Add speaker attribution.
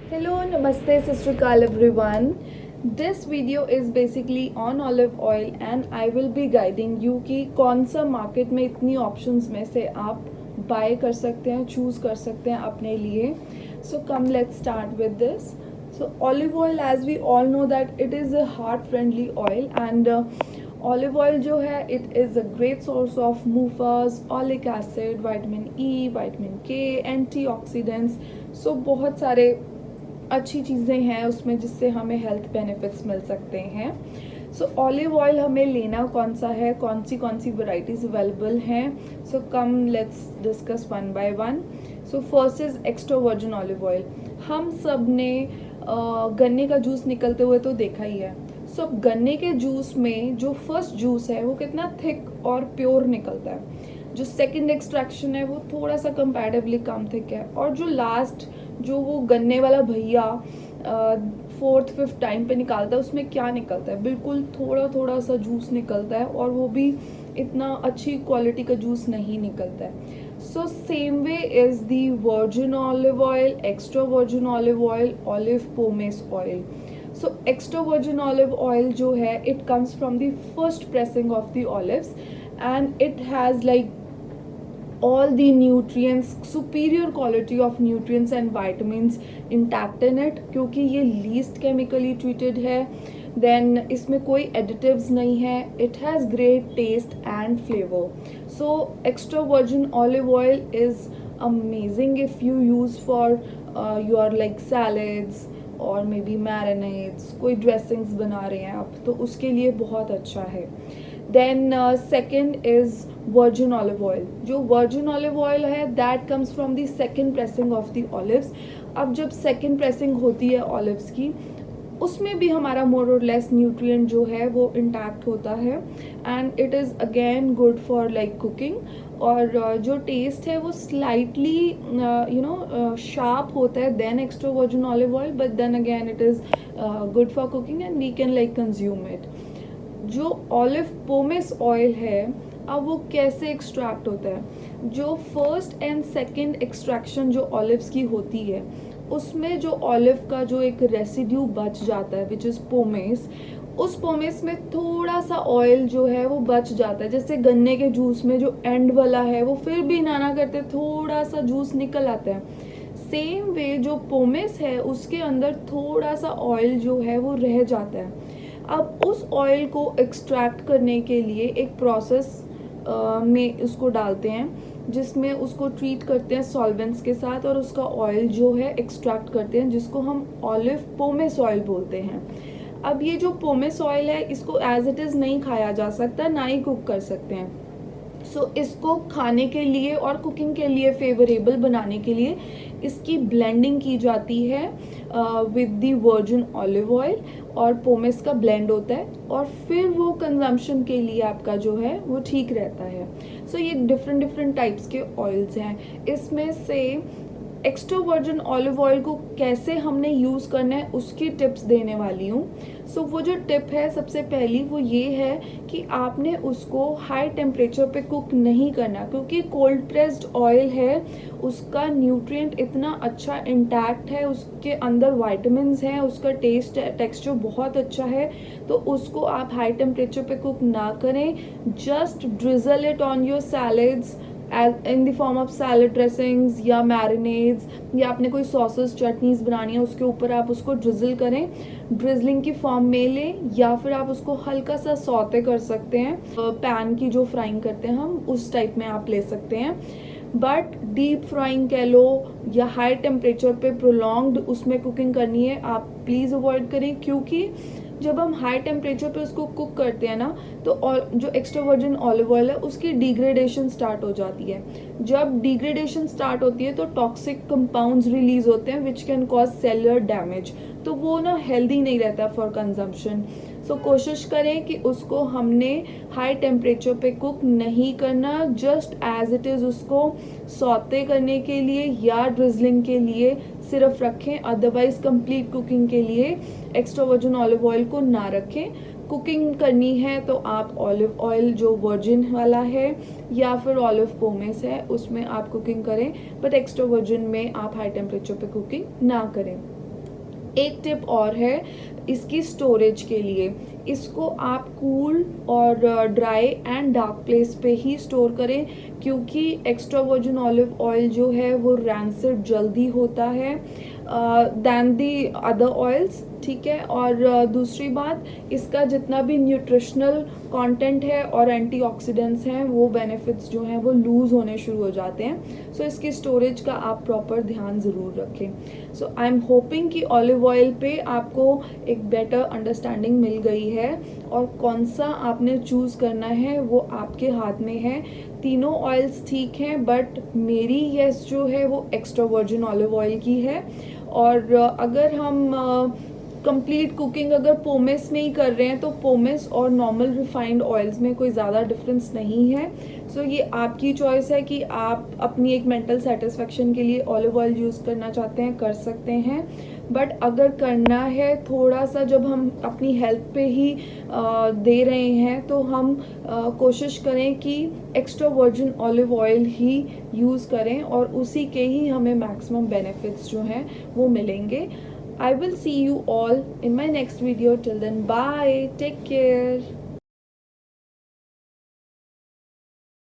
Speaker 1: Hello, Namaste, Sasrikal everyone. This video is basically on olive oil and I will be guiding you कि कौन सा market में इतनी options में से आप बाय कर सकते हैं, चूज़ कर सकते हैं अपने लिए. So come let's start with this. So olive oil, as we all know that it is a heart friendly oil and olive oil जो है it is a great source of MUFAs, oleic acid, vitamin E, vitamin K, antioxidants. So बहुत सारे अच्छी चीज़ें हैं उसमें जिससे हमें हेल्थ बेनिफिट्स मिल सकते हैं. सो ऑलिव ऑयल हमें लेना कौन सा है, कौन सी वैरायटीज अवेलेबल हैं. So come let's discuss one by one. So first is extra virgin olive oil. हम सब ने गन्ने का जूस निकलते हुए तो देखा ही है. सो अब गन्ने के जूस में जो फर्स्ट जूस है वो कितना थिक और प्योर निकलता है. जो सेकंड एक्सट्रैक्शन है वो थोड़ा सा कंपैरेटिवली कम थिक है. और जो लास्ट जो वो गन्ने वाला भैया फोर्थ फिफ्थ टाइम पे निकालता है उसमें क्या निकलता है, बिल्कुल थोड़ा सा जूस निकलता है और वो भी इतना अच्छी क्वालिटी का जूस नहीं निकलता है. So same way is the virgin olive oil, extra virgin olive oil, olive pomace oil. So extra virgin olive oil जो है it comes from the first pressing of the olives and it has like all the nutrients, superior quality of nutrients and vitamins intact in it क्योंकि ये least chemically treated है. then इसमें कोई additives नहीं है. it has great taste and flavor. so extra virgin olive oil is amazing if you use for your like salads और may be marinades, कोई dressings बना रहे हैं आप तो उसके लिए बहुत अच्छा है. Then second is virgin olive oil. जो वर्जिन ऑलिव ऑयल है that comes from the second pressing of the olives. अब जब सेकेंड प्रेसिंग होती है ऑलिव्स की उसमें भी हमारा मोर और लेस न्यूट्रिएंट जो है वो इंटैक्ट होता है and it is again good for like cooking. और जो टेस्ट है वो स्लाइटली शार्प होता है then extra virgin olive oil, but then again it is good for cooking and we can like consume it. जो olive pomace oil है अब वो कैसे एक्सट्रैक्ट होता है. जो फर्स्ट एंड सेकेंड एक्सट्रैक्शन जो ऑलिव्स की होती है उसमें जो ऑलिव का जो एक रेसिड्यू बच जाता है विच इज़ पोमेस, उस पोमेस में थोड़ा सा ऑयल जो है वो बच जाता है. जैसे गन्ने के जूस में जो एंड वाला है वो फिर भी ना करते थोड़ा सा जूस निकल आता है. सेम वे जो पोमेस है उसके अंदर थोड़ा सा ऑयल जो है वो रह जाता है. अब उस ऑयल को एक्सट्रैक्ट करने के लिए एक प्रोसेस में उसको डालते हैं जिसमें उसको ट्रीट करते हैं सॉल्वेंट्स के साथ और उसका ऑयल जो है एक्सट्रैक्ट करते हैं जिसको हम ऑलिव पोमेस ऑयल बोलते हैं. अब ये जो पोमेस ऑयल है इसको एज इट इज़ नहीं खाया जा सकता, ना ही कुक कर सकते हैं. सो इसको खाने के लिए और कुकिंग के लिए फेवरेबल बनाने के लिए इसकी ब्लेंडिंग की जाती है with the virgin olive oil और पोमेस का ब्लेंड होता है और फिर वो कंजम्पशन के लिए आपका जो है वो ठीक रहता है. सो ये डिफरेंट टाइप्स के ऑयल्स हैं. इसमें से एक्स्ट्रा वर्जिन ऑलिव ऑयल को कैसे हमने यूज़ करना है उसकी टिप्स देने वाली हूँ. सो वो जो टिप है सबसे पहली वो ये है कि आपने उसको हाई टेम्परेचर पे कुक नहीं करना क्योंकि कोल्ड प्रेस्ड ऑयल है उसका न्यूट्रिएंट इतना अच्छा इंटैक्ट है, उसके अंदर वाइटामिन्स हैं, उसका टेस्ट टेक्सचर बहुत अच्छा है. तो उसको आप हाई टेम्परेचर पे कुक ना करें. Just drizzle it on your salads in the form of salad dressings या मैरिनेड्स या आपने कोई सॉसेस चटनीज बनानी है उसके ऊपर आप उसको ड्रिजल करें, ड्रिजलिंग की फॉर्म में लें या फिर आप उसको हल्का सा सौते कर सकते हैं. पैन की जो फ्राइंग करते हैं हम उस टाइप में आप ले सकते हैं. बट डीप फ्राइंग कह लो या हाई टेम्परेचर पे प्रोलॉन्ग्ड उसमें कुकिंग करनी है आप प्लीज़ अवॉइड करें क्योंकि जब हम हाई टेम्परेचर पे उसको कुक करते हैं ना तो जो एक्स्ट्रा वर्जिन ऑलिव ऑयल है उसकी डिग्रेडेशन स्टार्ट हो जाती है. जब डिग्रेडेशन स्टार्ट होती है तो टॉक्सिक कंपाउंड्स रिलीज होते हैं which can cause cellular damage. तो वो ना हेल्दी नहीं रहता फॉर कंजम्पशन. सो कोशिश करें कि उसको हमने हाई टेम्परेचर पे कुक नहीं करना, जस्ट एज इट इज़ उसको सौते करने के लिए या ड्रिजलिंग के लिए सिर्फ रखें. अदरवाइज कंप्लीट कुकिंग के लिए एक्स्ट्रा वर्जिन ऑलिव ऑयल को ना रखें. कुकिंग करनी है तो आप ऑलिव ऑयल जो वर्जिन वाला है या फिर ऑलिव पोमेस है उसमें आप कुकिंग करें, बट एक्स्ट्रा वर्जिन में आप हाई टेम्परेचर पे कुकिंग ना करें. एक टिप और है इसकी स्टोरेज के लिए, इसको आप कूल और ड्राई एंड डार्क प्लेस पे ही स्टोर करें, क्योंकि एक्स्ट्रा वर्जिन ऑलिव ऑयल जो है वो रैंसिड जल्दी होता है दैन दी अदर ऑयल्स, ठीक है। और दूसरी बात, इसका जितना भी न्यूट्रिशनल कंटेंट है और एंटीऑक्सीडेंट्स हैं वो बेनिफिट्स जो हैं वो लूज़ होने शुरू हो जाते हैं। सो इसकी स्टोरेज का आप प्रॉपर ध्यान ज़रूर रखें। सो आई एम होपिंग कि ऑलिव ऑयल पे आपको एक बेटर अंडरस्टैंडिंग मिल गई है और कौन सा आपने चूज़ करना है वो आपके हाथ में है। तीनों ऑयल्स ठीक हैं, बट मेरी येस जो है वो एक्स्ट्रा वर्जिन ऑलिव ऑयल की है। और अगर हम कंप्लीट कुकिंग अगर पोमेस में ही कर रहे हैं तो पोमेस और नॉर्मल रिफाइंड ऑयल्स में कोई ज़्यादा डिफरेंस नहीं है। सो ये आपकी चॉइस है कि आप अपनी एक मेंटल सेटिस्फेक्शन के लिए ऑलिव ऑयल यूज़ करना चाहते हैं, कर सकते हैं। बट अगर करना है थोड़ा सा, जब हम अपनी हेल्थ पे ही दे रहे हैं तो हम कोशिश करें कि एक्स्ट्रा वर्जिन ऑलिव ऑयल ही यूज़ करें और उसी के ही हमें मैक्सिमम बेनिफिट्स जो हैं वो मिलेंगे। I will see you all in my next video. Till then, bye. Take care.